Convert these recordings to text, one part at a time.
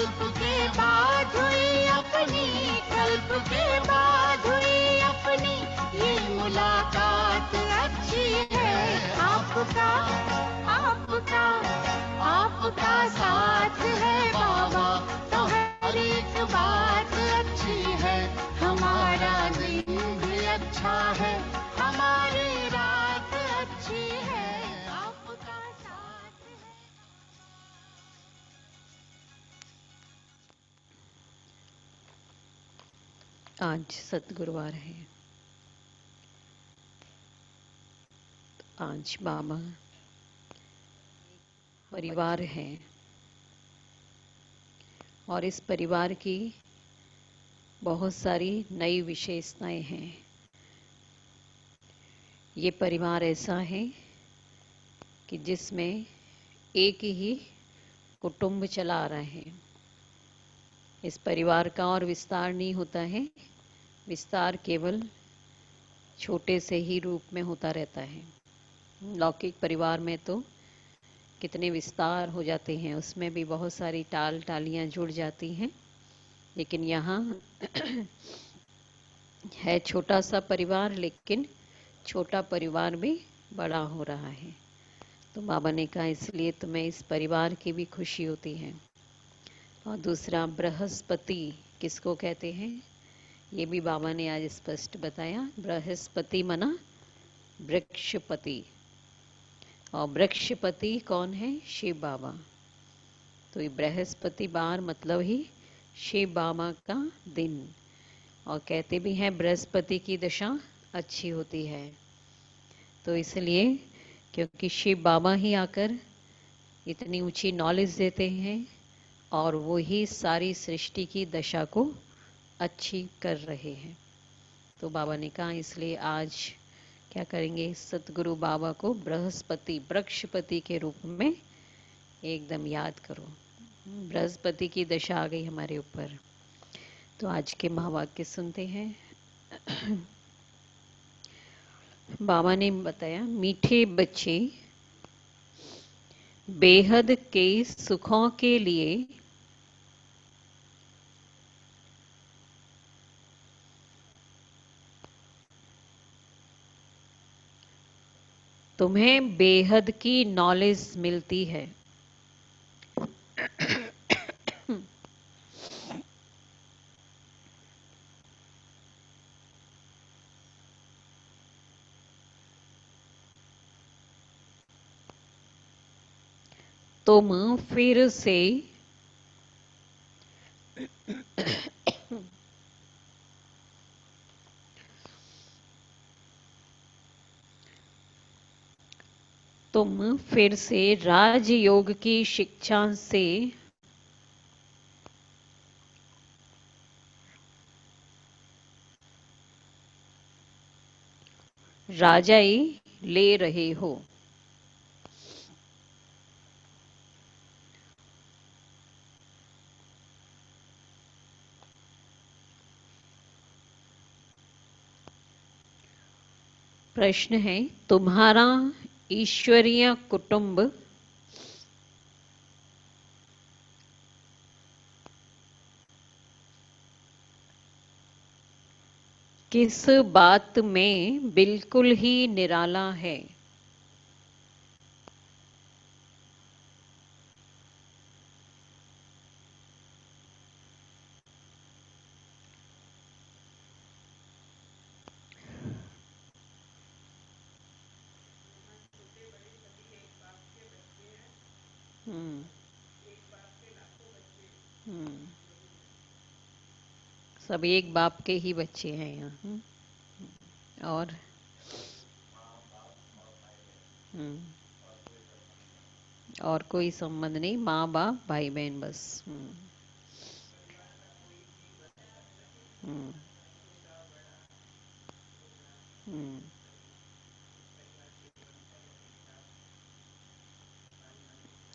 कल्प के बाद हुई अपनी, कल्प के बाद हुई अपनी ये मुलाकात अच्छी है। आपका आपका आपका साथ है बाबा तो हर एक बात अच्छी है। हमारा दिन भी अच्छा है, हमारी रात अच्छी है, आपका साथ है। आज सतगुरुवार है। आज बाबा परिवार है और इस परिवार की बहुत सारी नई विशेषताएं हैं। ये परिवार ऐसा है कि जिसमें एक ही कुटुंब चला रहा है। इस परिवार का और विस्तार नहीं होता है, विस्तार केवल छोटे से ही रूप में होता रहता है। लौकिक परिवार में तो कितने विस्तार हो जाते हैं, उसमें भी बहुत सारी टाल टालियां जुड़ जाती हैं। लेकिन यहाँ है छोटा सा परिवार, लेकिन छोटा परिवार भी बड़ा हो रहा है। तो बाबा ने कहा इसलिए तुम्हें इस परिवार की भी खुशी होती है। और दूसरा, बृहस्पति किसको कहते हैं ये भी बाबा ने आज स्पष्ट बताया। बृहस्पति मना वृक्षपति, और वृक्षपति कौन है? शिव बाबा। तो ये बृहस्पति बार मतलब ही शिव बाबा का दिन। और कहते भी हैं बृहस्पति की दशा अच्छी होती है। तो इसलिए क्योंकि शिव बाबा ही आकर इतनी ऊंची नॉलेज देते हैं और वो ही सारी सृष्टि की दशा को अच्छी कर रहे हैं। तो बाबा ने कहा इसलिए आज क्या करेंगे, सतगुरु बाबा को बृहस्पति वृक्षपति के रूप में एकदम याद करो। बृहस्पति की दशा आ गई हमारे ऊपर। तो आज के महावाक्य सुनते हैं। बाबा ने बताया, मीठे बच्चे बेहद के सुखों के लिए तुम्हें बेहद की नॉलेज मिलती है। तुम फिर से तुम फिर से राजयोग की शिक्षा से राजाई ले रहे हो। प्रश्न है, तुम्हारा ईश्वरीय कुटुंब किस बात में बिल्कुल ही निराला है? हम्म हम्म सब एक बाप के ही बच्चे हैं यहाँ। और हम्म और कोई संबंध नहीं, माँ बाप भाई बहन बस। हम्म हम्म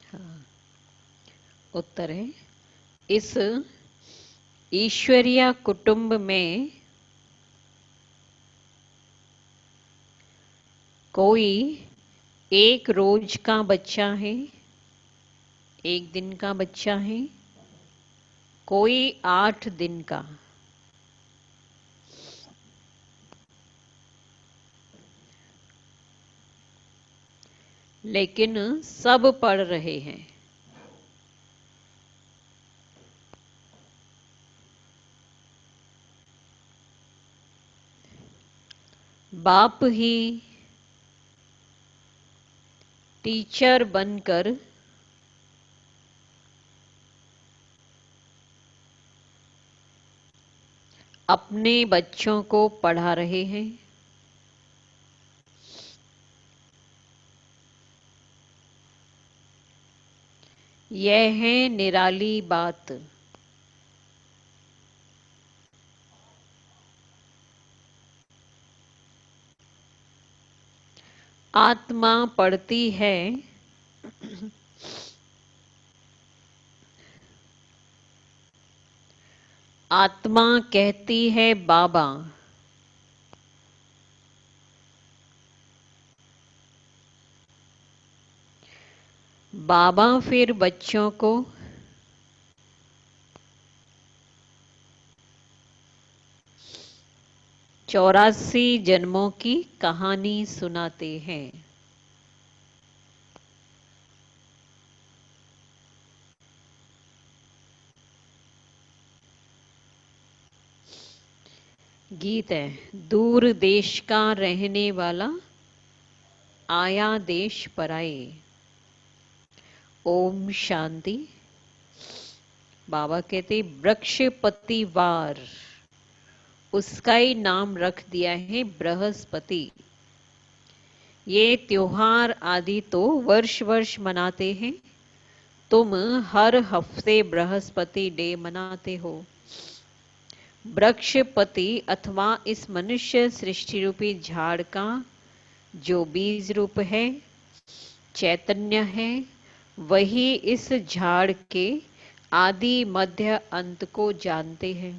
हाँ, उत्तर है, इस ईश्वरीय कुटुंब में कोई एक रोज का बच्चा है, एक दिन का बच्चा है, कोई 8 दिन का, लेकिन सब पढ़ रहे हैं। बाप ही टीचर बनकर अपने बच्चों को पढ़ा रहे हैं। यह है निराली बात। आत्मा पढ़ती है, आत्मा कहती है बाबा। बाबा फिर बच्चों को चौरासी जन्मों की कहानी सुनाते हैं। गीत है। दूर देश का रहने वाला आया देश पराए। ओम शांति। बाबा कहते वृक्षपति वार, उसका ही नाम रख दिया है बृहस्पति। ये त्योहार आदि तो वर्ष वर्ष मनाते हैं, तुम हर हफ्ते बृहस्पति डे मनाते हो। वृक्षपति अथवा इस मनुष्य सृष्टि रूपी झाड़ का जो बीज रूप है, चैतन्य है, वही इस झाड़ के आदि मध्य अंत को जानते हैं।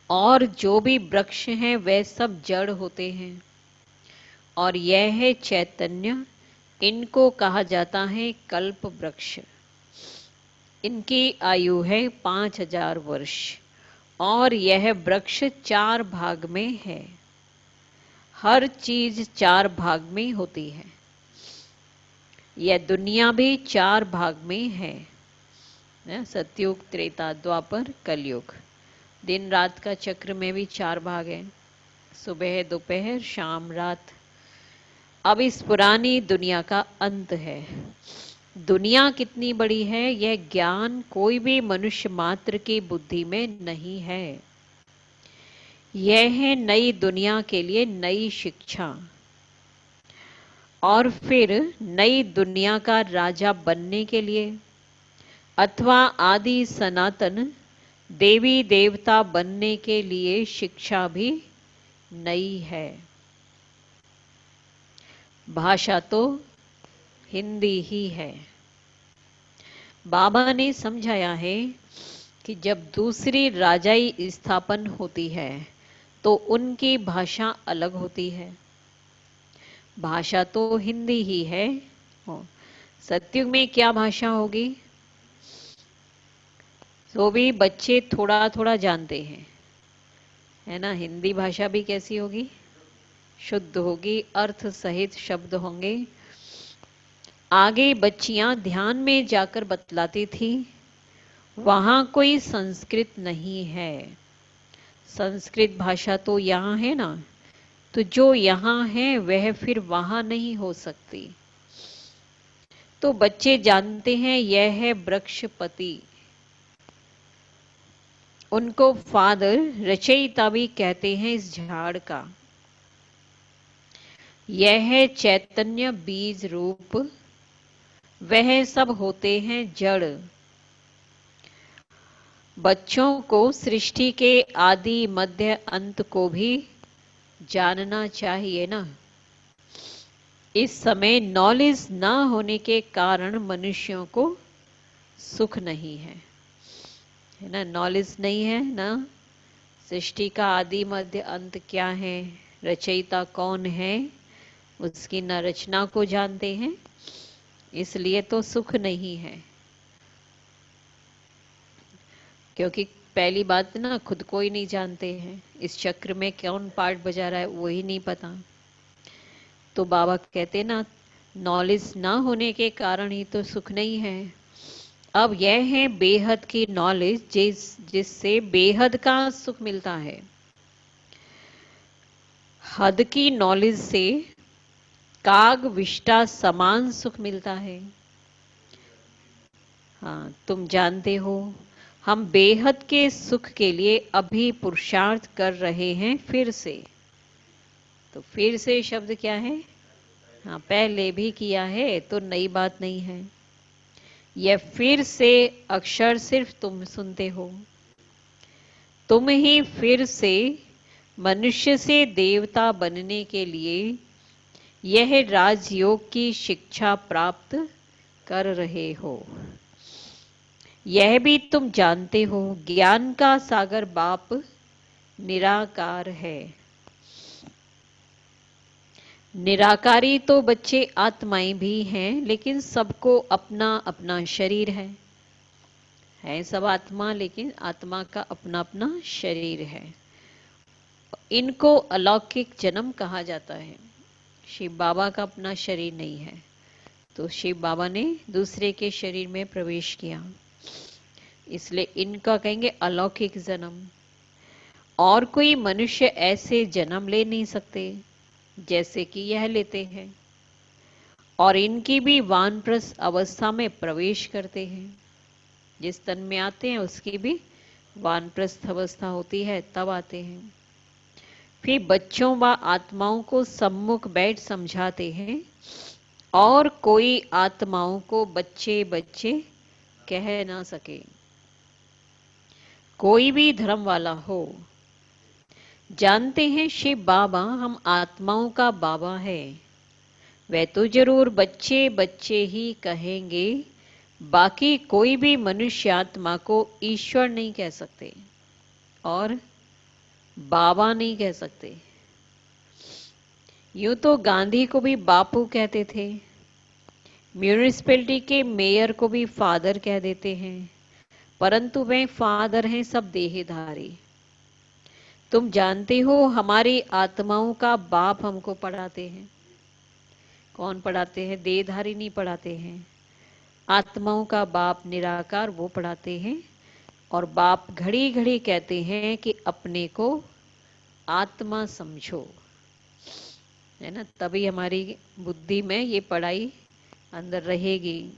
और जो भी वृक्ष हैं वे सब जड़ होते हैं, और यह है चैतन्य, इनको कहा जाता है कल्प वृक्ष। इनकी आयु है 5000 वर्ष, और यह वृक्ष 4 भाग में है। हर चीज 4 भाग में होती है। यह दुनिया भी 4 भाग में है। सतयुग, त्रेता, द्वापर, कलयुग। दिन रात का चक्र में भी 4 भाग है, सुबह, दोपहर, शाम, रात। अब इस पुरानी दुनिया का अंत है। दुनिया कितनी बड़ी है यह ज्ञान कोई भी मनुष्य मात्र की बुद्धि में नहीं है। यह है नई दुनिया के लिए नई शिक्षा, और फिर नई दुनिया का राजा बनने के लिए अथवा आदि सनातन देवी देवता बनने के लिए शिक्षा भी नई है। भाषा तो हिंदी ही है। बाबा ने समझाया है कि जब दूसरी राजाई स्थापन होती है तो उनकी भाषा अलग होती है। भाषा तो हिंदी ही है। सतयुग में क्या भाषा होगी तो भी बच्चे थोड़ा थोड़ा जानते हैं, है ना। हिंदी भाषा भी कैसी होगी? शुद्ध होगी, अर्थ सहित शब्द होंगे। आगे बच्चियां ध्यान में जाकर बतलाती थी, वहां कोई संस्कृत नहीं है। संस्कृत भाषा तो यहाँ है ना, तो जो यहाँ है वह फिर वहां नहीं हो सकती। तो बच्चे जानते हैं यह है वृक्षपति। उनको फादर रचयिता भी कहते हैं इस झाड़ का। यह है चैतन्य बीज रूप, वह सब होते हैं जड़। बच्चों को सृष्टि के आदि मध्य अंत को भी जानना चाहिए ना। इस समय नॉलेज ना होने के कारण मनुष्यों को सुख नहीं है ना। नॉलेज नहीं है ना, सृष्टि का आदि मध्य अंत क्या है, रचयिता कौन है, उसकी न रचना को जानते हैं, इसलिए तो सुख नहीं है। क्योंकि पहली बात ना खुद को ही नहीं जानते हैं, इस चक्र में कौन पार्ट बजा रहा है वही नहीं पता। तो बाबा कहते ना, नॉलेज ना होने के कारण ही तो सुख नहीं है। अब यह है बेहद की नॉलेज, जिससे बेहद का सुख मिलता है। हद की नॉलेज से काग विष्टा समान सुख मिलता है। हाँ, तुम जानते हो हम बेहद के सुख के लिए अभी पुरुषार्थ कर रहे हैं फिर से। तो फिर से शब्द क्या है? हाँ, पहले भी किया है तो नई बात नहीं है। यह फिर से अक्षर सिर्फ तुम सुनते हो। तुम ही फिर से मनुष्य से देवता बनने के लिए यह राजयोग की शिक्षा प्राप्त कर रहे हो। यह भी तुम जानते हो, ज्ञान का सागर बाप निराकार है। निराकारी तो बच्चे आत्माएं भी हैं, लेकिन सबको अपना अपना शरीर है सब आत्मा, लेकिन आत्मा का अपना अपना शरीर है। इनको अलौकिक जन्म कहा जाता है। शिव बाबा का अपना शरीर नहीं है, तो शिव बाबा ने दूसरे के शरीर में प्रवेश किया, इसलिए इनका कहेंगे अलौकिक जन्म। और कोई मनुष्य ऐसे जन्म ले नहीं सकते जैसे कि यह लेते हैं, और इनकी भी वानप्रस्थ अवस्था में प्रवेश करते हैं। जिस तन में आते हैं उसकी भी वानप्रस्थ अवस्था होती है, तब आते हैं। फिर बच्चों व आत्माओं को सम्मुख बैठ समझाते हैं, और कोई आत्माओं को बच्चे बच्चे कह ना सके। कोई भी धर्म वाला हो, जानते हैं शिव बाबा हम आत्माओं का बाबा है। वह तो जरूर बच्चे बच्चे ही कहेंगे, बाकी कोई भी मनुष्य आत्मा को ईश्वर नहीं कह सकते और बाबा नहीं कह सकते। यूं तो गांधी को भी बापू कहते थे, म्यूनिसिपैलिटी के मेयर को भी फादर कह देते हैं, परंतु वे फादर हैं सब देहधारी। तुम जानते हो हमारी आत्माओं का बाप हमको पढ़ाते हैं। कौन पढ़ाते हैं? देहधारी नहीं पढ़ाते हैं। आत्माओं का बाप निराकार वो पढ़ाते हैं, और बाप घड़ी घड़ी कहते हैं कि अपने को आत्मा समझो, है ना, तभी हमारी बुद्धि में ये पढ़ाई अंदर रहेगी।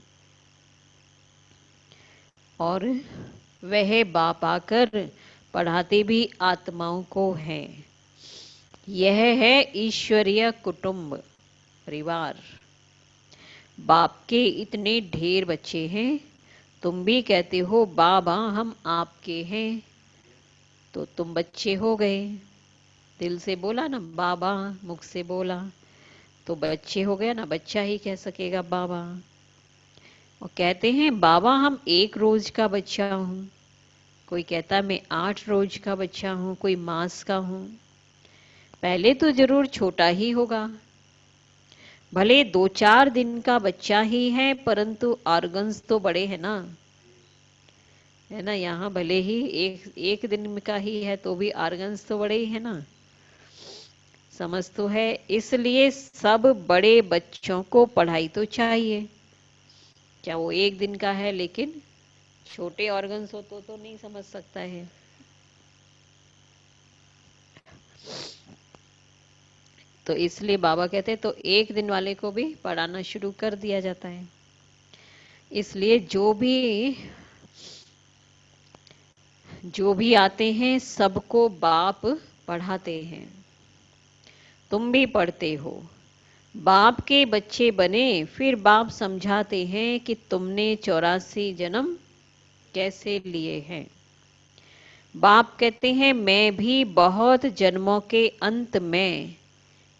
और वह बाप आकर पढ़ाते भी आत्माओं को हैं। यह है ईश्वरीय कुटुंब परिवार। बाप के इतने ढेर बच्चे हैं, तुम भी कहते हो बाबा हम आपके हैं, तो तुम बच्चे हो गए। दिल से बोला ना बाबा, मुख से बोला तो बच्चे हो गया ना, बच्चा ही कह सकेगा बाबा। और कहते हैं बाबा हम 1 रोज का बच्चा हूं, कोई कहता मैं 8 रोज का बच्चा हूं, कोई मास का हूं। पहले तो जरूर छोटा ही होगा, भले 2-4 दिन का बच्चा ही है, परंतु ऑर्गन्स तो बड़े हैं ना, है ना। यहाँ भले ही एक दिन का ही है तो भी ऑर्गन्स तो बड़े ही है ना, समझ तो है। इसलिए सब बड़े बच्चों को पढ़ाई तो चाहिए, क्या वो 1 दिन का है, लेकिन छोटे ऑर्गन्स हो तो नहीं समझ सकता है। तो इसलिए बाबा कहते तो 1 दिन वाले को भी पढ़ाना शुरू कर दिया जाता है। इसलिए जो भी आते हैं सबको बाप पढ़ाते हैं। तुम भी पढ़ते हो, बाप के बच्चे बने, फिर बाप समझाते हैं कि तुमने 84 जन्म कैसे लिए हैं। बाप कहते हैं मैं भी बहुत जन्मों के अंत में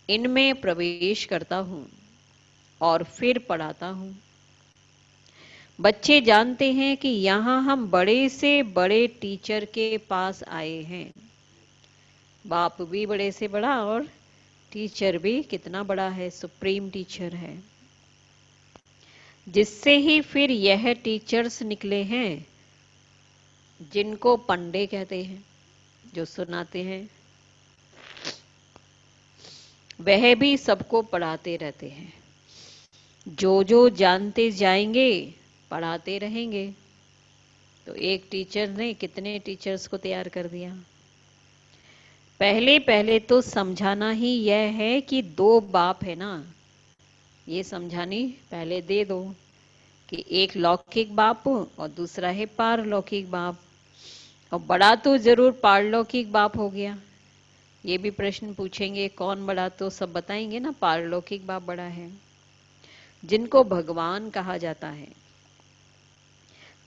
इनमें प्रवेश करता हूं और फिर पढ़ाता हूं। बच्चे जानते हैं कि यहां हम बड़े से बड़े टीचर के पास आए हैं। बाप भी बड़े से बड़ा और टीचर भी कितना बड़ा है, सुप्रीम टीचर है, जिससे ही फिर यह टीचर्स निकले हैं जिनको पंडे कहते हैं, जो सुनाते हैं, वह भी सबको पढ़ाते रहते हैं। जो जो जानते जाएंगे पढ़ाते रहेंगे। तो एक टीचर ने कितने टीचर्स को तैयार कर दिया। पहले पहले तो समझाना ही यह है कि दो बाप है ना, ये समझानी पहले दे दो कि एक लौकिक बाप और दूसरा है पारलौकिक बाप। और बड़ा तो जरूर पारलौकिक बाप हो गया। ये भी प्रश्न पूछेंगे कौन बड़ा, तो सब बताएंगे ना, पारलौकिक बाप बड़ा है, जिनको भगवान कहा जाता है।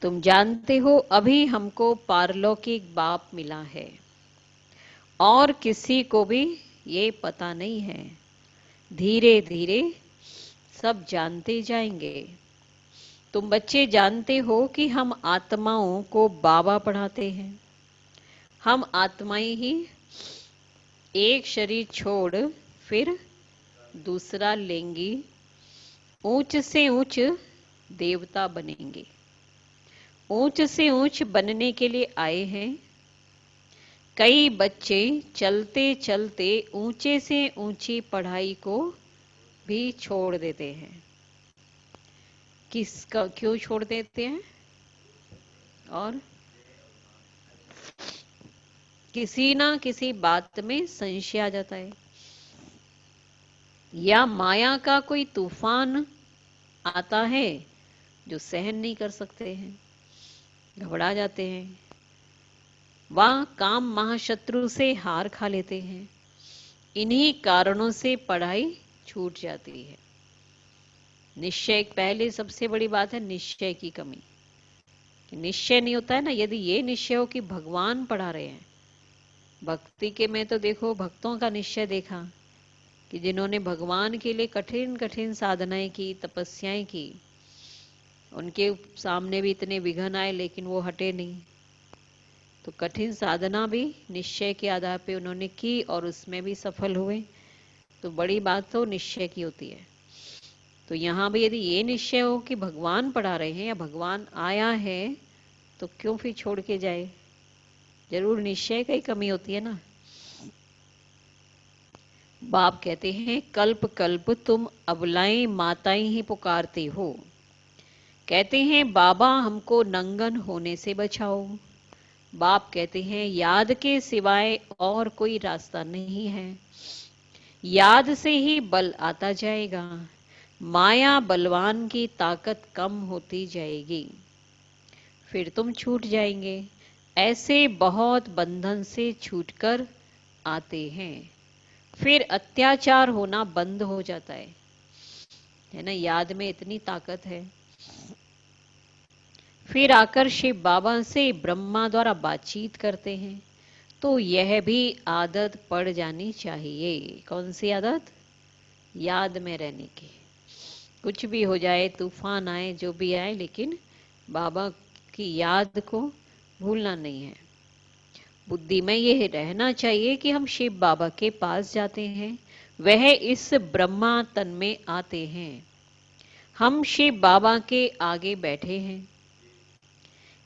तुम जानते हो अभी हमको पारलौकिक बाप मिला है और किसी को भी ये पता नहीं है। धीरे धीरे सब जानते जाएंगे। तुम बच्चे जानते हो कि हम आत्माओं को बाबा पढ़ाते हैं। हम आत्माएं ही एक शरीर छोड़ फिर दूसरा लेंगी, ऊंच से ऊंच देवता बनेंगे। ऊंच से ऊंच बनने के लिए आए हैं। कई बच्चे चलते चलते ऊंचे से ऊंची पढ़ाई को भी छोड़ देते हैं। किसका क्यों छोड़ देते हैं? और किसी ना किसी बात में संशय आ जाता है, या माया का कोई तूफान आता है जो सहन नहीं कर सकते हैं, घबरा जाते हैं। वह काम महाशत्रु से हार खा लेते हैं। इन्हीं कारणों से पढ़ाई छूट जाती है। निश्चय पहले सबसे बड़ी बात है, निश्चय की कमी। निश्चय नहीं होता है ना। यदि ये निश्चय हो कि भगवान पढ़ा रहे हैं, भक्ति के में तो देखो भक्तों का निश्चय देखा कि जिन्होंने भगवान के लिए कठिन कठिन साधनाएं की, तपस्याएं की, उनके सामने भी इतने विघ्न आए लेकिन वो हटे नहीं। तो कठिन साधना भी निश्चय के आधार पे उन्होंने की और उसमें भी सफल हुए। तो बड़ी बात तो निश्चय की होती है। तो यहाँ भी यदि ये निश्चय हो कि भगवान पढ़ा रहे हैं या भगवान आया है, तो क्यों फिर छोड़ के जाए? जरूर निश्चय की कमी होती है ना। बाप कहते हैं कल्प कल्प तुम अबलाएं माताएं ही पुकारते हो। कहते हैं बाबा हमको नंगन होने से बचाओ। बाप कहते हैं याद के सिवाय और कोई रास्ता नहीं है। याद से ही बल आता जाएगा। माया बलवान की ताकत कम होती जाएगी, फिर तुम छूट जाएंगे। ऐसे बहुत बंधन से छूटकर आते हैं, फिर अत्याचार होना बंद हो जाता है ना। याद में इतनी ताकत है। फिर आकर शिव बाबा से ब्रह्मा द्वारा बातचीत करते हैं। तो यह भी आदत पड़ जानी चाहिए। कौन सी आदत? याद में रहने की। कुछ भी हो जाए, तूफान आए, जो भी आए, लेकिन बाबा की याद को भूलना नहीं है। बुद्धि में यह रहना चाहिए कि हम शिव बाबा के पास जाते हैं, वह इस ब्रह्मा तन में आते हैं। हम शिव बाबा के आगे बैठे हैं।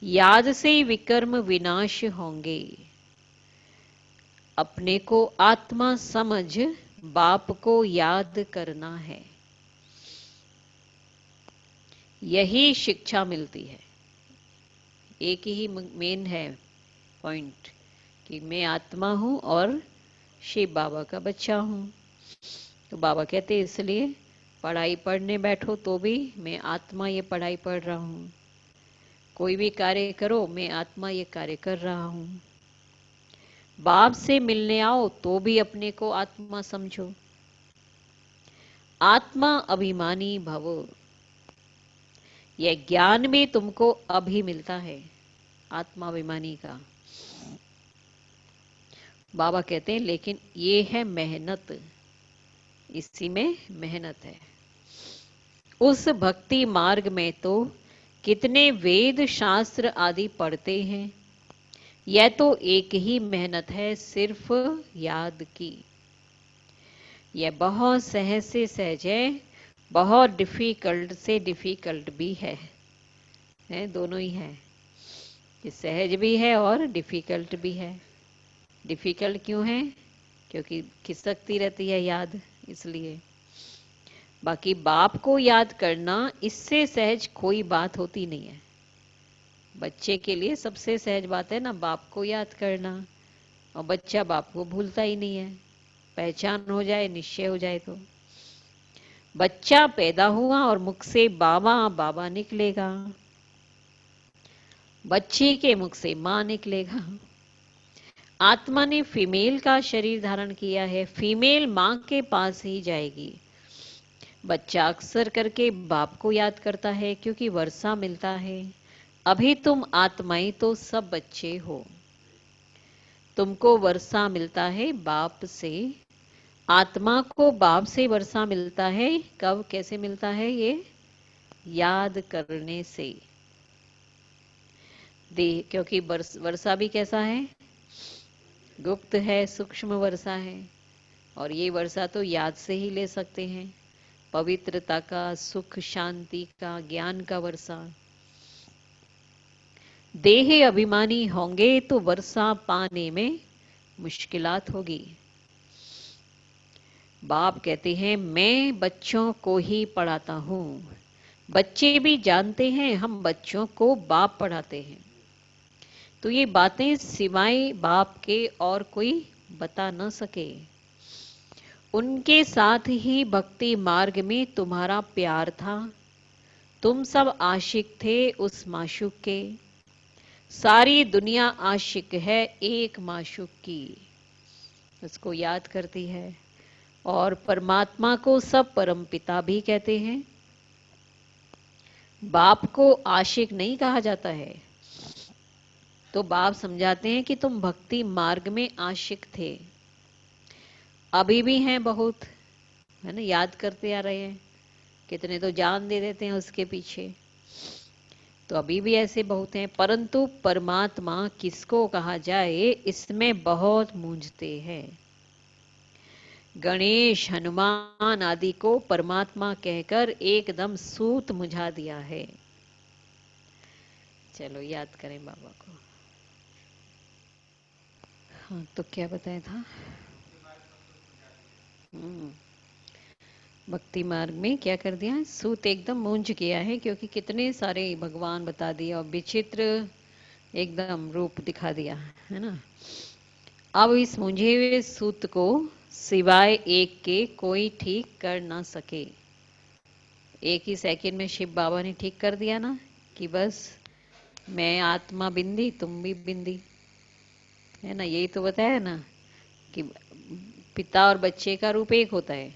याद से विकर्म विनाश होंगे। अपने को आत्मा समझ बाप को याद करना है। यही शिक्षा मिलती है। एक ही मेन है पॉइंट कि मैं आत्मा हूं और शिव बाबा का बच्चा हूं। तो बाबा कहते हैं इसलिए पढ़ाई पढ़ने बैठो तो भी मैं आत्मा ये पढ़ाई पढ़ रहा हूं। कोई भी कार्य करो, मैं आत्मा ये कार्य कर रहा हूं। बाप से मिलने आओ तो भी अपने को आत्मा समझो। आत्मा अभिमानी भव। यह ज्ञान भी तुमको अभी मिलता है, आत्माभिमानी का। बाबा कहते हैं लेकिन ये है मेहनत, इसी में मेहनत है। उस भक्ति मार्ग में तो कितने वेद शास्त्र आदि पढ़ते हैं, यह तो एक ही मेहनत है, सिर्फ याद की। यह बहुत सहज से सहज है, बहुत डिफिकल्ट से डिफिकल्ट भी है, दोनों ही है। ये सहज भी है और डिफिकल्ट भी है। डिफिकल्ट क्यों है? क्योंकि खिसकती रहती है याद, इसलिए। बाकी बाप को याद करना, इससे सहज कोई बात होती नहीं है। बच्चे के लिए सबसे सहज बात है ना बाप को याद करना, और बच्चा बाप को भूलता ही नहीं है। पहचान हो जाए, निश्चय हो जाए तो। बच्चा पैदा हुआ और मुख से बाबा बाबा निकलेगा, बच्चे के मुख से मां निकलेगा। आत्मा ने फीमेल का शरीर धारण किया है, फीमेल मां के पास ही जाएगी। बच्चा अक्सर करके बाप को याद करता है क्योंकि वर्षा मिलता है। अभी तुम आत्माएं तो सब बच्चे हो, तुमको वर्षा मिलता है बाप से। आत्मा को बाप से वर्षा मिलता है। कब, कैसे मिलता है? ये याद करने से। देह, क्योंकि वर्षा भी कैसा है? गुप्त है, सूक्ष्म वर्षा है। और ये वर्षा तो याद से ही ले सकते हैं। पवित्रता का, सुख शांति का, ज्ञान का वर्षा। देह अभिमानी होंगे तो वर्षा पाने में मुश्किलात होगी। बाप कहते हैं मैं बच्चों को ही पढ़ाता हूँ। बच्चे भी जानते हैं हम बच्चों को बाप पढ़ाते हैं। तो ये बातें सिवाय बाप के और कोई बता न सके। उनके साथ ही भक्ति मार्ग में तुम्हारा प्यार था। तुम सब आशिक थे उस माशूक के। सारी दुनिया आशिक है एक माशूक की, उसको याद करती है। और परमात्मा को सब परमपिता भी कहते हैं। बाप को आशिक नहीं कहा जाता है। तो बाप समझाते हैं कि तुम भक्ति मार्ग में आशिक थे, अभी भी हैं बहुत, है ना, याद करते आ रहे हैं। कितने तो जान दे देते हैं उसके पीछे, तो अभी भी ऐसे बहुत हैं। परंतु परमात्मा किसको कहा जाए, इसमें बहुत मूंझते हैं। गणेश, हनुमान आदि को परमात्मा कहकर एकदम सूत मुझा दिया है। चलो याद करें बाबा को। हाँ, तो क्या बताया था? भक्ति मार्ग में क्या कर दिया? सूत एकदम मूंझ गया है, क्योंकि कितने सारे भगवान बता दिए और विचित्र एकदम रूप दिखा दिया, है ना। अब इस मूंझे हुए सूत को सिवाय एक के कोई ठीक कर ना सके। एक ही सेकंड में शिव बाबा ने ठीक कर दिया ना, कि बस मैं आत्मा बिंदी, तुम भी बिंदी, है ना। यही तो बताया ना कि पिता और बच्चे का रूप एक होता है।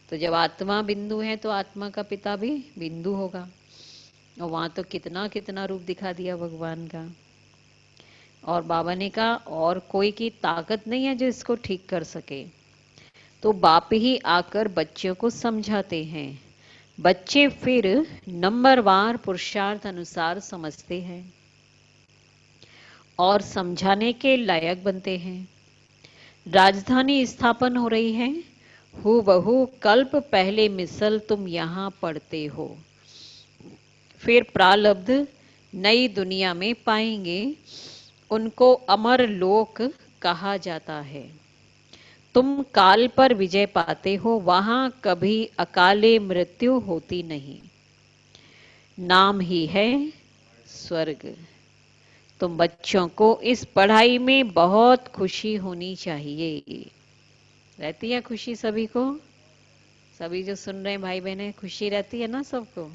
तो जब आत्मा बिंदु है तो आत्मा का पिता भी बिंदु होगा। और वहां तो कितना कितना रूप दिखा दिया भगवान का। और बाबा ने कहा और कोई की ताकत नहीं है जो इसको ठीक कर सके। तो बाप ही आकर बच्चों को समझाते हैं। बच्चे फिर नंबरवार पुरुषार्थ अनुसार समझते हैं और समझाने के लायक बनते हैं। राजधानी स्थापन हो रही है, हूबहू कल्प पहले मिसल तुम यहाँ पढ़ते हो। फिर प्रारब्ध नई दुनिया में पाएंगे, उनको अमर लोक कहा जाता है। तुम काल पर विजय पाते हो, वहां कभी अकाले मृत्यु होती नहीं। नाम ही है स्वर्ग। तुम बच्चों को इस पढ़ाई में बहुत खुशी होनी चाहिए। रहती है खुशी सभी को? सभी जो सुन रहे हैं भाई बहने, खुशी रहती है ना सबको?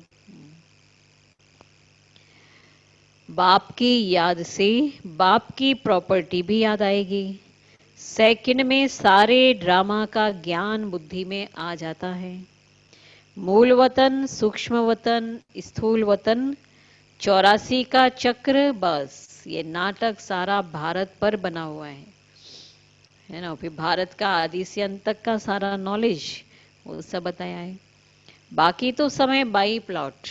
बाप की याद से बाप की प्रॉपर्टी भी याद आएगी। सेकंड में सारे ड्रामा का ज्ञान बुद्धि में आ जाता है। मूल वतन, सूक्ष्म वतन, स्थूल वतन, 84 का चक्र, बस ये नाटक सारा भारत पर बना हुआ है ना। फिर भारत का आदि से अंत तक का सारा नॉलेज वो सब बताया है। बाकी तो समय बाई प्लॉट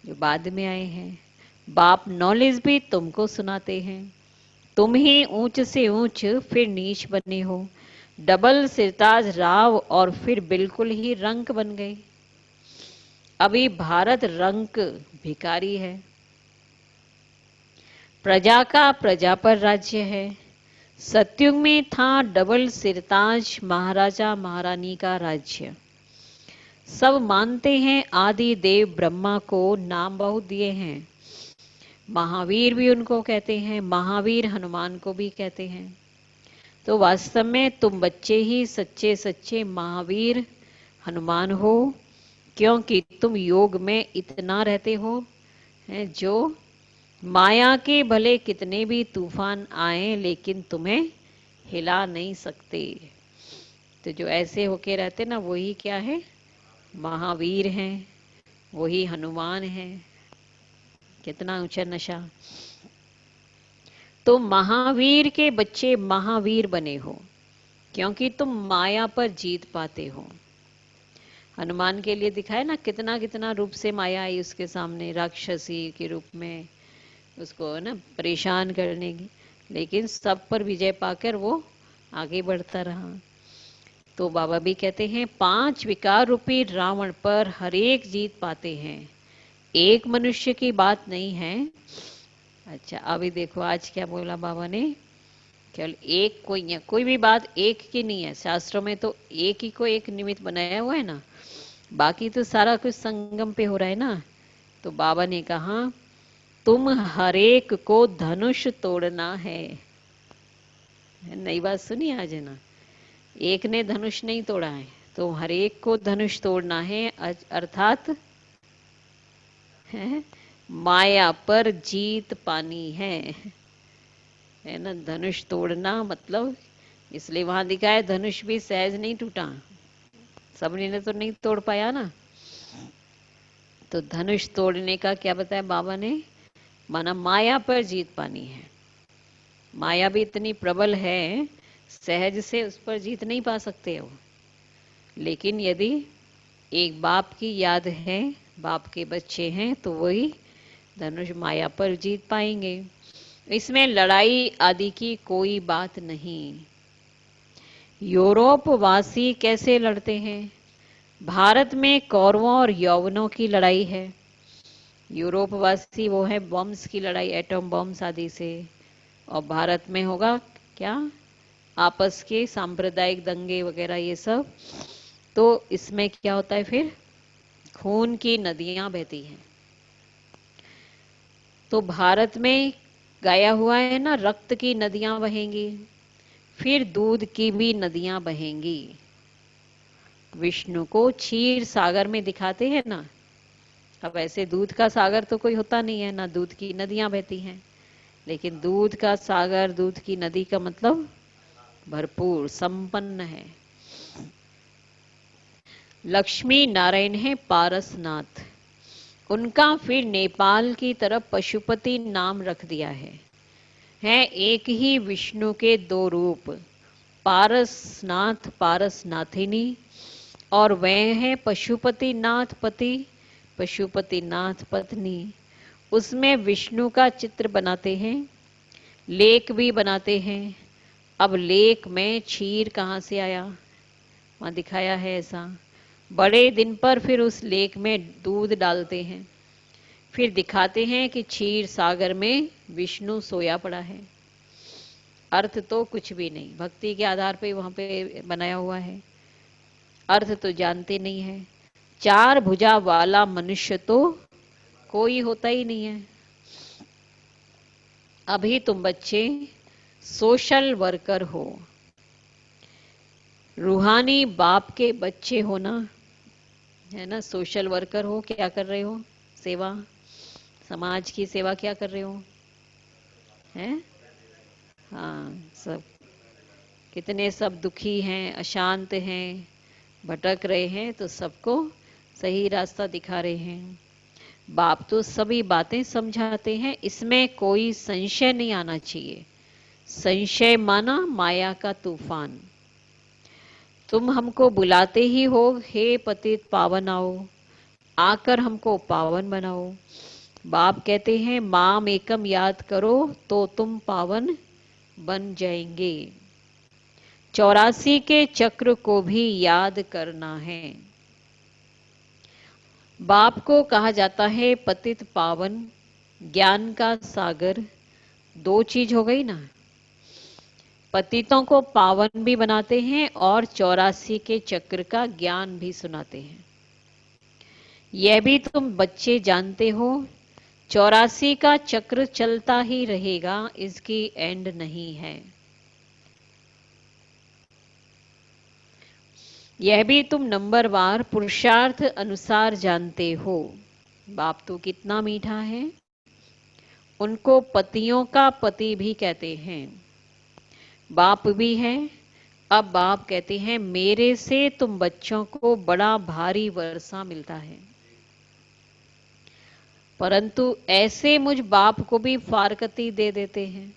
जो बाद में आए हैं। बाप नॉलेज भी तुमको सुनाते हैं। तुम ही ऊंच से ऊंच फिर नीच बने हो। डबल सिरताज राव और फिर बिल्कुल ही रंक बन गए। अभी भारत रंक भिखारी है। प्रजा का प्रजा पर राज्य है। सतयुग में था डबल सिरताज महाराजा महारानी का राज्य। सब मानते हैं आदि देव ब्रह्मा को, नाम बहुत दिए हैं। महावीर भी उनको कहते हैं, महावीर हनुमान को भी कहते हैं। तो वास्तव में तुम बच्चे ही सच्चे सच्चे महावीर हनुमान हो, क्योंकि तुम योग में इतना रहते हो हैं, जो माया के भले कितने भी तूफान आए लेकिन तुम्हें हिला नहीं सकते। तो जो ऐसे होके रहते ना, वही क्या है, महावीर हैं, वही हनुमान हैं। कितना ऊंचा नशा। तो महावीर के बच्चे महावीर बने हो, क्योंकि तुम माया पर जीत पाते हो। हनुमान के लिए दिखाए ना, कितना कितना रूप से माया आई उसके सामने, राक्षसी के रूप में उसको ना परेशान करने की, लेकिन सब पर विजय पाकर वो आगे बढ़ता रहा। तो बाबा भी कहते हैं 5 विकार रूपी रावण पर हर एक जीत पाते हैं, एक मनुष्य की बात नहीं है। अच्छा अभी देखो आज क्या बोला बाबा ने, केवल एक कोई भी बात एक की नहीं है। शास्त्रों में तो एक ही को एक निमित्त बनाया हुआ है ना, बाकी तो सारा कुछ संगम पे हो रहा है ना। तो बाबा ने कहा तुम हरेक को धनुष तोड़ना है। नई बात सुनी आज है ना, एक ने धनुष नहीं तोड़ा है, तो हरेक को धनुष तोड़ना है, अर्थात है माया पर जीत पानी है ना। धनुष तोड़ना मतलब, इसलिए वहां लिखा है धनुष भी सहज नहीं टूटा, सबने ने तो नहीं तोड़ पाया ना। तो धनुष तोड़ने का क्या बताया बाबा ने, माना माया पर जीत पानी है। माया भी इतनी प्रबल है, सहज से उस पर जीत नहीं पा सकते हो। लेकिन यदि एक बाप की याद है, बाप के बच्चे हैं, तो वही धनुष माया पर जीत पाएंगे। इसमें लड़ाई आदि की कोई बात नहीं। यूरोप वासी कैसे लड़ते हैं? भारत में कौरवों और यौवनों की लड़ाई है। यूरोप वासी वो है बॉम्ब्स की लड़ाई, एटम बॉम्ब्स आदि से। और भारत में होगा क्या, आपस के सांप्रदायिक दंगे वगैरह ये सब। तो इसमें क्या होता है फिर, खून की नदियां बहती हैं। तो भारत में गाया हुआ है ना, रक्त की नदियां बहेंगी, फिर दूध की भी नदियां बहेंगी। विष्णु को क्षीर सागर में दिखाते हैं ना। अब ऐसे दूध का सागर तो कोई होता नहीं है ना, दूध की नदियां बहती हैं। लेकिन दूध का सागर, दूध की नदी का मतलब भरपूर संपन्न है। लक्ष्मी नारायण है पारसनाथ, उनका फिर नेपाल की तरफ पशुपति नाम रख दिया है एक ही विष्णु के 2 रूप, पारसनाथ पारसनाथिनी, और वह है पशुपति नाथ पति, पशुपति नाथ पत्नी। उसमें विष्णु का चित्र बनाते हैं, लेक भी बनाते हैं। अब लेक में क्षीर कहाँ से आया, वहां दिखाया है ऐसा। बड़े दिन पर फिर उस लेक में दूध डालते हैं, फिर दिखाते हैं कि क्षीर सागर में विष्णु सोया पड़ा है। अर्थ तो कुछ भी नहीं, भक्ति के आधार पे वहां पे बनाया हुआ है, अर्थ तो जानते नहीं है। 4 भुजा वाला मनुष्य तो कोई होता ही नहीं है। अभी तुम बच्चे सोशल वर्कर हो, रूहानी बाप के बच्चे हो ना, है ना। सोशल वर्कर हो, क्या कर रहे हो, सेवा, समाज की सेवा क्या कर रहे हो, हैं। हाँ, सब कितने सब दुखी हैं, अशांत हैं, भटक रहे हैं, तो सबको सही रास्ता दिखा रहे हैं। बाप तो सभी बातें समझाते हैं, इसमें कोई संशय नहीं आना चाहिए। संशय माना माया का तूफान। तुम हमको बुलाते ही हो, हे पतित पावन आओ, आकर हमको पावन बनाओ। बाप कहते हैं माम एकम याद करो तो तुम पावन बन जाएंगे। 84 के चक्र को भी याद करना है। बाप को कहा जाता है पतित पावन, ज्ञान का सागर, दो चीज हो गई ना, पतितों को पावन भी बनाते हैं और 84 के चक्र का ज्ञान भी सुनाते हैं। यह भी तुम बच्चे जानते हो, 84 का चक्र चलता ही रहेगा, इसकी एंड नहीं है। यह भी तुम नंबरवार पुरुषार्थ अनुसार जानते हो। बाप तो कितना मीठा है, उनको पतियों का पति भी कहते हैं, बाप भी है। अब बाप कहते हैं मेरे से तुम बच्चों को बड़ा भारी वर्षा मिलता है, परंतु ऐसे मुझ बाप को भी फारकती दे देते हैं।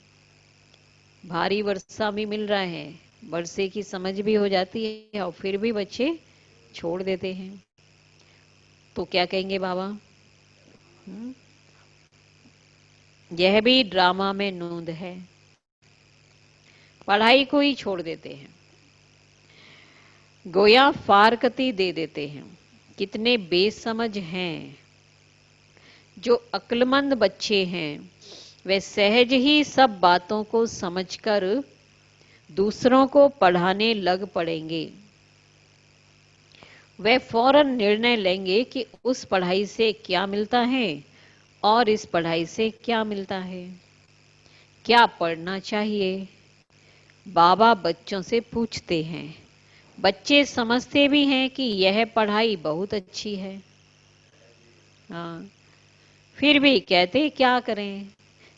भारी वर्षा भी मिल रहा है, वर्षे की समझ भी हो जाती है, और फिर भी बच्चे छोड़ देते हैं। तो क्या कहेंगे बाबा? यह भी ड्रामा में नोंद है, पढ़ाई को ही छोड़ देते हैं, गोया फारकती दे देते हैं। कितने बेसमझ हैं। जो अक्लमंद बच्चे हैं वे सहज ही सब बातों को समझकर दूसरों को पढ़ाने लग पड़ेंगे। वे फौरन निर्णय लेंगे कि उस पढ़ाई से क्या मिलता है और इस पढ़ाई से क्या मिलता है, क्या पढ़ना चाहिए। बाबा बच्चों से पूछते हैं, बच्चे समझते भी हैं कि यह पढ़ाई बहुत अच्छी है, हाँ, फिर भी कहते क्या करें,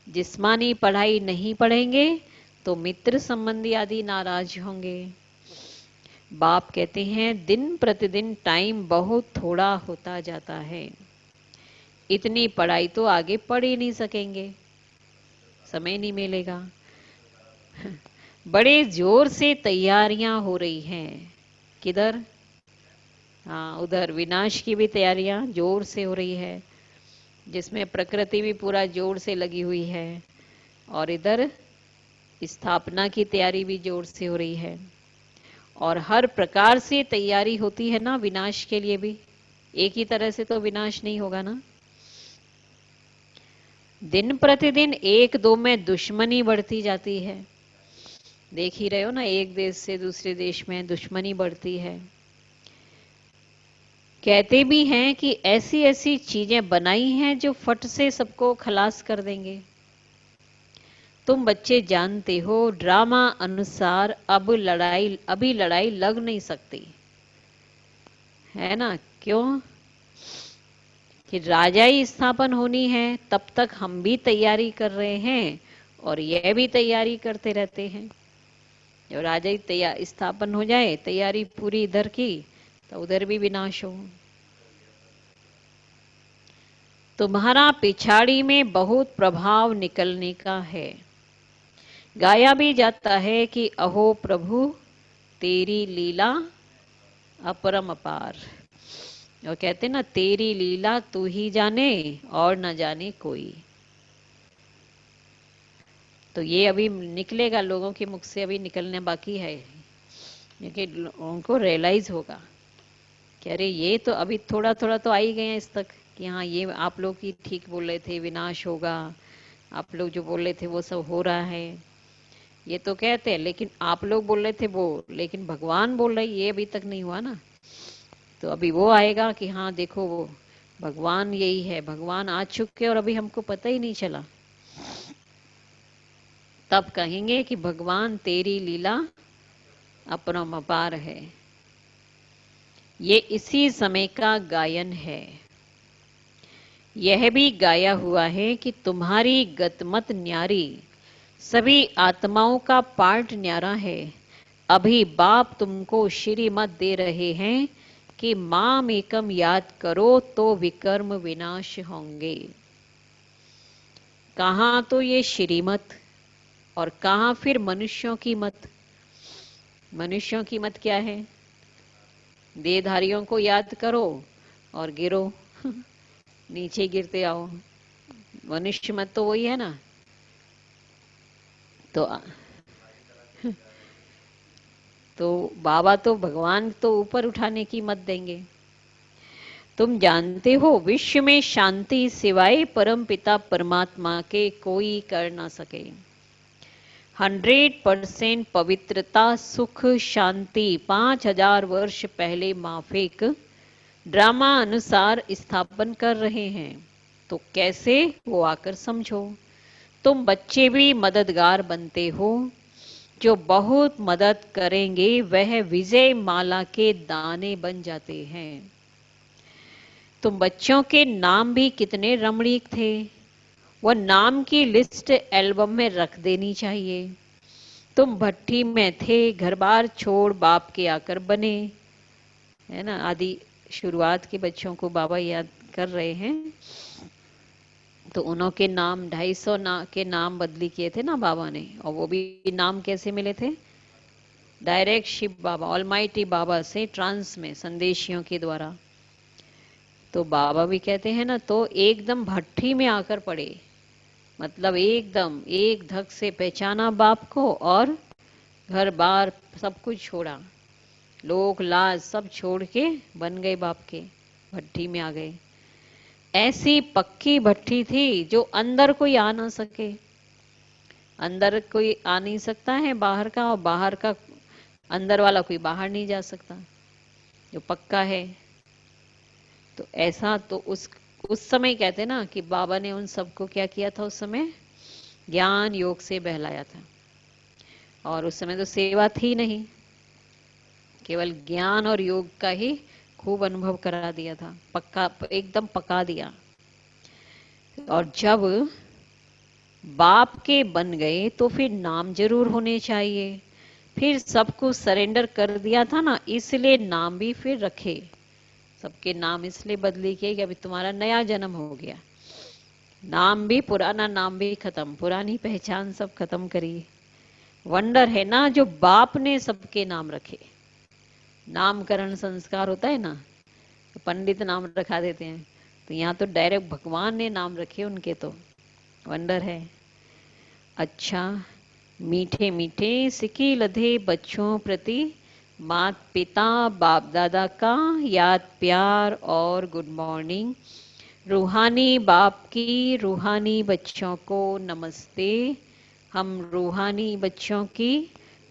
जिस्मानी पढ़ाई नहीं पढ़ेंगे तो मित्र संबंधी आदि नाराज होंगे। बाप कहते हैं दिन प्रतिदिन टाइम बहुत थोड़ा होता जाता है, इतनी पढ़ाई तो आगे पढ़ ही नहीं सकेंगे, समय नहीं मिलेगा। बड़े जोर से तैयारियां हो रही हैं। किधर? हाँ, उधर विनाश की भी तैयारियां जोर से हो रही है, जिसमें प्रकृति भी पूरा जोर से लगी हुई है, और इधर स्थापना की तैयारी भी जोर से हो रही है। और हर प्रकार से तैयारी होती है ना विनाश के लिए भी, एक ही तरह से तो विनाश नहीं होगा ना। दिन प्रतिदिन एक दो में दुश्मनी बढ़ती जाती है, देख ही रहे हो ना, एक देश से दूसरे देश में दुश्मनी बढ़ती है। कहते भी हैं कि ऐसी ऐसी चीजें बनाई हैं जो फट से सबको खलास कर देंगे। तुम बच्चे जानते हो ड्रामा अनुसार अभी लड़ाई लग नहीं सकती है ना। क्यों? कि राजाई स्थापन होनी है, तब तक हम भी तैयारी कर रहे हैं और यह भी तैयारी करते रहते हैं। जब राजाई तैयार स्थापन हो जाए, तैयारी पूरी इधर की, तो उधर भी विनाश हो। तुम्हारा पिछाड़ी में बहुत प्रभाव निकलने का है। गाया भी जाता है कि अहो प्रभु तेरी लीला अपरम अपार, और कहते ना तेरी लीला तू ही जाने और न जाने कोई। तो ये अभी निकलेगा, लोगों के मुख से अभी निकलने बाकी है, क्योंकि उनको रियलाइज होगा कि अरे ये तो अभी थोड़ा थोड़ा तो आ ही गए हैं इस तक, कि हाँ ये आप लोग ही ठीक बोल रहे थे, विनाश होगा, आप लोग जो बोल रहे थे वो सब हो रहा है, ये तो कहते हैं, लेकिन आप लोग बोल रहे थे वो, लेकिन भगवान बोल रहे ये अभी तक नहीं हुआ ना। तो अभी वो आएगा कि हाँ देखो वो भगवान यही है, भगवान आ चुके और अभी हमको पता ही नहीं चला। तब कहेंगे कि भगवान तेरी लीला अपरम अपार है। ये इसी समय का गायन है। यह भी गाया हुआ है कि तुम्हारी गतमत न्यारी, सभी आत्माओं का पाठ न्यारा है। अभी बाप तुमको श्रीमत दे रहे हैं कि माम एकम याद करो तो विकर्म विनाश होंगे। कहाँ तो ये श्रीमत, और कहाँ फिर मनुष्यों की मत। मनुष्यों की मत क्या है? देहधारियों को याद करो और गिरो नीचे गिरते आओ। मनुष्य मत तो वही है ना। तो बाबा तो भगवान तो ऊपर उठाने की मत देंगे। तुम जानते हो विश्व में शांति सिवाय परम पिता परमात्मा के कोई कर ना सके। 100% पवित्रता, सुख, शांति 5000 वर्ष पहले माफिक ड्रामा अनुसार स्थापन कर रहे हैं। तो कैसे, वो आकर समझो। तुम बच्चे भी मददगार बनते हो। जो बहुत मदद करेंगे वह विजय माला के दाने बन जाते हैं। तुम बच्चों के नाम भी कितने रमणीक थे। वह नाम की लिस्ट एल्बम में रख देनी चाहिए। तुम भट्टी में थे, घर बार छोड़ बाप के आकर बने, है ना। आदि शुरुआत के बच्चों को बाबा याद कर रहे हैं। तो उन्हों के नाम 250 के नाम बदली किए थे ना बाबा ने। और वो भी नाम कैसे मिले थे? डायरेक्ट शिव बाबा, ऑलमाइटी बाबा से ट्रांस में संदेशियों के द्वारा। तो बाबा भी कहते हैं ना, तो एकदम भट्टी में आकर पड़े, मतलब एकदम एक धक से पहचाना बाप को और घर बार सब कुछ छोड़ा, लोक लाज सब छोड़ के बन गए बाप के, भट्टी में आ गए। ऐसी पक्की भट्टी थी जो अंदर कोई आ ना सके। अंदर कोई आ नहीं सकता है बाहर का, और बाहर का अंदर वाला कोई बाहर नहीं जा सकता, जो पक्का है। तो ऐसा तो उस समय कहते ना कि बाबा ने उन सबको क्या किया था, उस समय ज्ञान योग से बहलाया था। और उस समय तो सेवा थी नहीं, केवल ज्ञान और योग का ही खूब अनुभव करा दिया था, पक्का एकदम पका दिया। और जब बाप के बन गए तो फिर नाम जरूर होने चाहिए। फिर सबको सरेंडर कर दिया था ना, इसलिए नाम भी फिर रखे। सबके नाम इसलिए बदली किए कि अभी तुम्हारा नया जन्म हो गया। नाम भी, पुराना नाम भी खत्म, पुरानी पहचान सब खत्म करिए। वंडर है ना जो बाप ने सबके नाम रखे। नामकरण संस्कार होता है ना, तो पंडित नाम रखा देते हैं, तो यहाँ तो डायरेक्ट भगवान ने नाम रखे उनके। तो वंडर है। अच्छा, मीठे मीठे सिकी लधे बच्चों प्रति मात पिता बाप दादा का याद प्यार और गुड मॉर्निंग। रूहानी बाप की रूहानी बच्चों को नमस्ते। हम रूहानी बच्चों की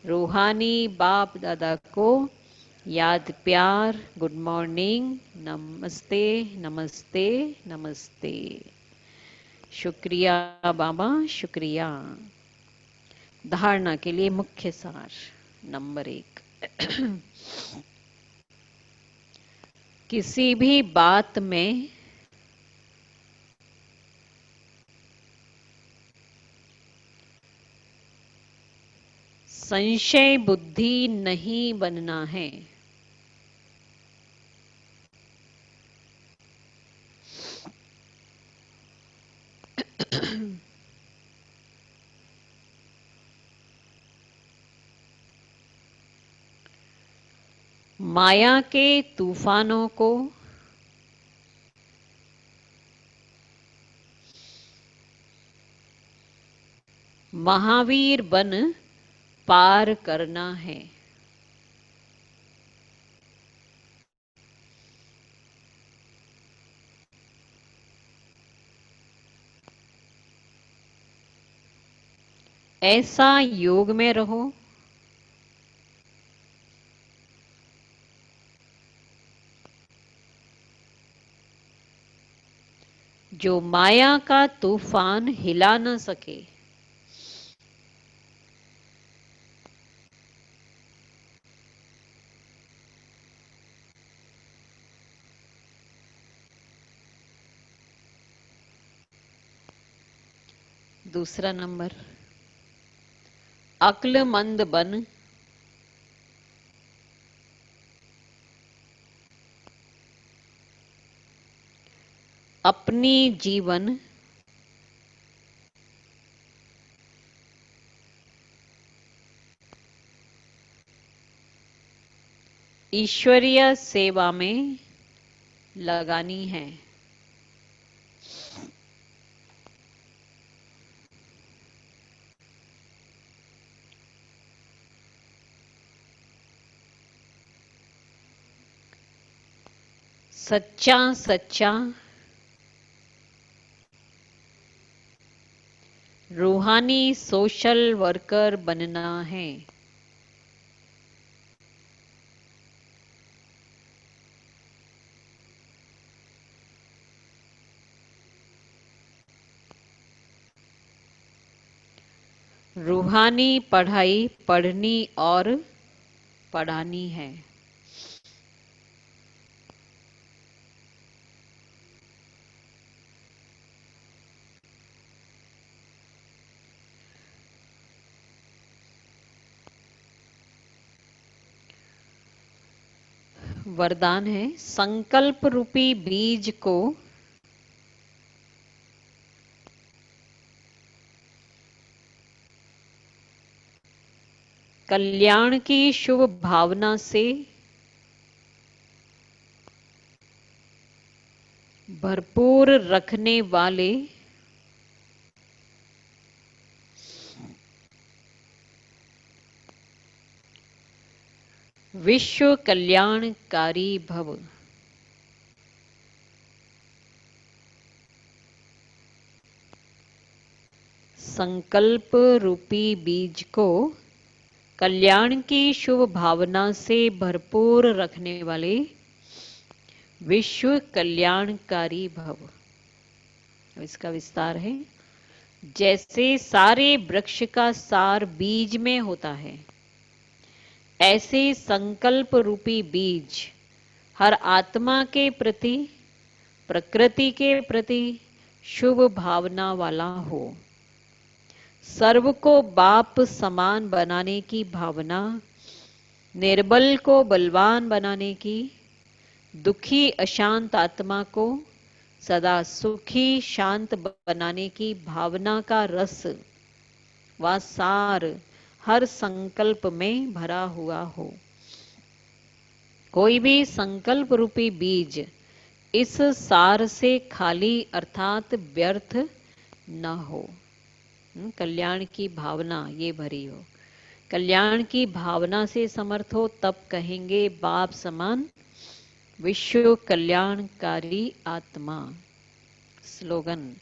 रूहानी बाप दादा को याद प्यार गुड मॉर्निंग, नमस्ते नमस्ते नमस्ते। शुक्रिया बाबा, शुक्रिया। धारणा के लिए मुख्य सार नंबर 1। किसी भी बात में संशय बुद्धि नहीं बनना है। माया के तूफानों को महावीर बन पार करना है। ऐसा योग में रहो जो माया का तूफान हिला न सके। दूसरा नंबर, अक्लमंद बन अपनी जीवन ईश्वरीय सेवा में लगानी है। सच्चा सच्चा रूहानी सोशल वर्कर बनना है। रूहानी पढ़ाई पढ़नी और पढ़ानी है। वरदान है, संकल्प रूपी बीज को कल्याण की शुभ भावना से भरपूर रखने वाले विश्व कल्याणकारी भव। संकल्प रूपी बीज को कल्याण की शुभ भावना से भरपूर रखने वाले विश्व कल्याणकारी भव। इसका विस्तार है, जैसे सारे वृक्ष का सार बीज में होता है, ऐसे संकल्प रूपी बीज हर आत्मा के प्रति, प्रकृति के प्रति शुभ भावना वाला हो। सर्व को बाप समान बनाने की भावना, निर्बल को बलवान बनाने की, दुखी अशांत आत्मा को सदा सुखी शांत बनाने की भावना का रस व सार हर संकल्प में भरा हुआ हो। कोई भी संकल्प रूपी बीज इस सार से खाली अर्थात व्यर्थ न हो। कल्याण की भावना ये भरी हो, कल्याण की भावना से समर्थ हो, तब कहेंगे बाप समान विश्व कल्याणकारी आत्मा। स्लोगन,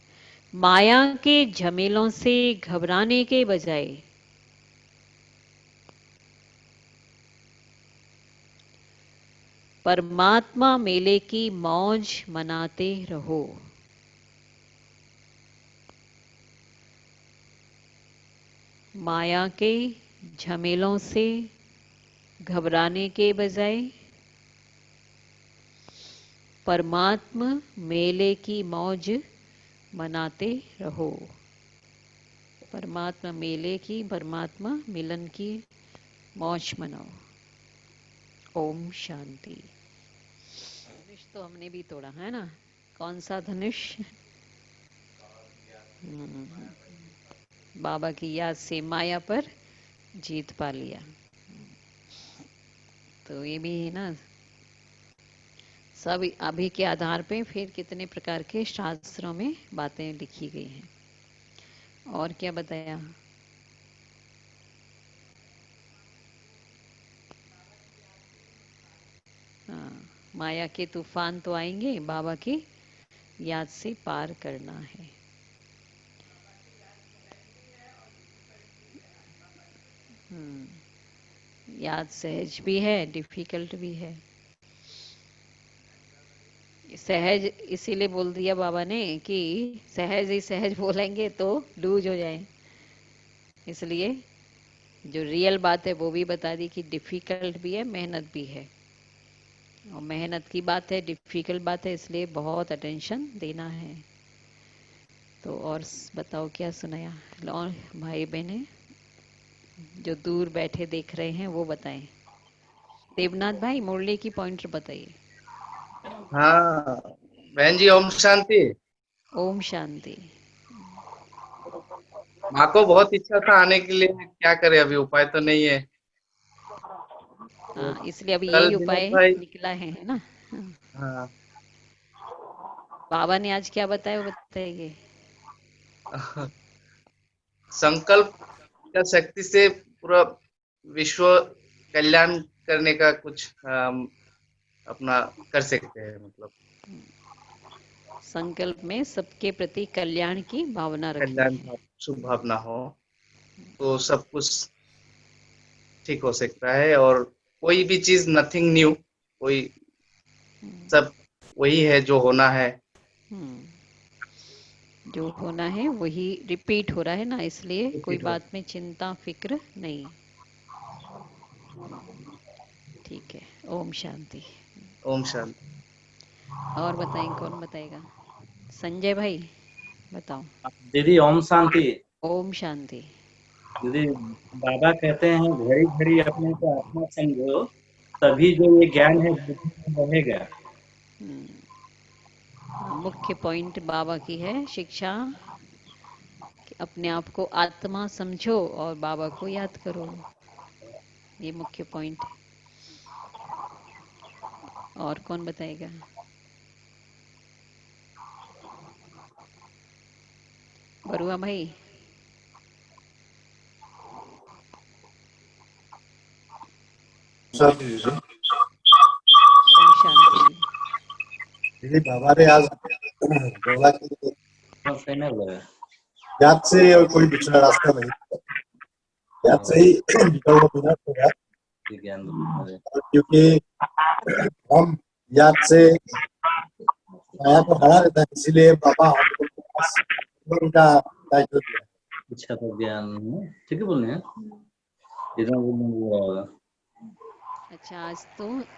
माया के झमेलों से घबराने के बजाय परमात्मा मेले की मौज मनाते रहो। माया के झमेलों से घबराने के बजाय परमात्मा मेले की मौज मनाते रहो। परमात्मा मेले की, परमात्मा मिलन की मौज मनाओ। ओम शांति। धनुष तो हमने भी तोड़ा है ना, कौन सा धनुष? बाबा की याद से माया पर जीत पा लिया। तो ये भी है ना, सब अभी के आधार पे फिर कितने प्रकार के शास्त्रों में बातें लिखी गई हैं। और क्या बताया? हाँ, माया के तूफान तो आएंगे, बाबा की याद से पार करना है। याद सहज भी है, डिफिकल्ट भी है। सहज इसीलिए बोल दिया बाबा ने कि सहज ही सहज बोलेंगे तो लूज हो जाए, इसलिए जो रियल बात है वो भी बता दी कि डिफिकल्ट भी है, मेहनत भी है। और मेहनत की बात है, डिफिकल्ट बात है, इसलिए बहुत अटेंशन देना है। तो और बताओ क्या सुनाया? और भाई बहने जो दूर बैठे देख रहे हैं वो बताएं। देवनाथ भाई मुरली की पॉइंटर बताइए। हाँ बहन जी, ओम शांति। ओम शांति। माँ को बहुत इच्छा था आने के लिए, क्या करे अभी उपाय तो नहीं है। हाँ, इसलिए अभी कल यही विनोद उपाय भाई, निकला है ना। हाँ बाबा ने आज क्या बताया वो बताइए। संकल्प का शक्ति से पूरा विश्व कल्याण करने का कुछ अपना कर सकते हैं, मतलब संकल्प में सबके प्रति कल्याण की भावना रखनी कल्याण है। शुभ भावना हो तो सब कुछ ठीक हो सकता है। और कोई भी चीज नथिंग न्यू, कोई सब वही है जो होना है। हम्म, जो होना है वही रिपीट हो रहा है ना, इसलिए कोई रिपीट हो। बात में चिंता फिक्र नहीं। ठीक है। ओम शांति। ओम शांति। और बताएं, कौन बताएगा? संजय भाई बताओ। दीदी ओम शांति। ओम शांति। दीदी बाबा कहते हैं घड़ी घड़ी अपने को आत्मा समझो, तभी जो ये ज्ञान है बुद्धि में रहेगा। हम्म, हाँ, मुख्य पॉइंट बाबा की है शिक्षा कि अपने आप को आत्मा समझो और बाबा को याद करो। ये मुख्य पॉइंट है। और कौन बताएगा? बरुआ भाई। शांति दीदी। ओम शांति। दीदी बाबा ने आज बोला कि सही नहीं लगा। याद से और कोई दूसरा रास्ता नहीं, याद से ही तो वो विनाश होगा। ये ज्ञान क्योंकि हम याद से माया को हरा देता है, इसीलिए बाबा हम लोग के पास उनका दायित्व दिया। इच्छा का ज्ञान है। ठीक है बोलने हैं इतना बोलने। अच्छा, आज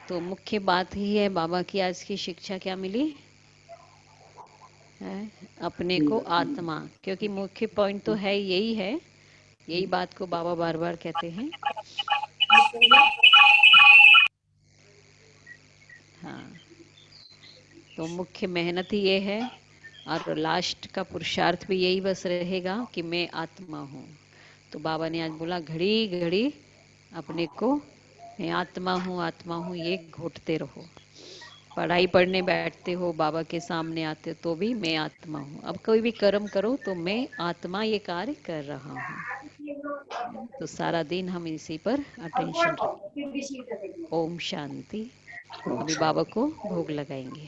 तो मुख्य बात ही है बाबा की। आज की शिक्षा क्या मिली है? अपने को आत्मा, क्योंकि मुख्य पॉइंट तो है यही है, यही बात को बाबा बार बार कहते हैं। हाँ, तो मुख्य मेहनत ही ये है और लास्ट का पुरुषार्थ भी यही बस रहेगा कि मैं आत्मा हूँ। तो बाबा ने आज बोला घड़ी घड़ी अपने को मैं आत्मा हूँ ये घोटते रहो। पढ़ाई पढ़ने बैठते हो, बाबा के सामने आते हो, तो भी मैं आत्मा हूँ। अब कोई भी कर्म करो तो मैं आत्मा ये कार्य कर रहा हूँ। तो सारा दिन हम इसी पर अटेंशन रखें। ओम शांति। अभी बाबा को भोग लगाएंगे।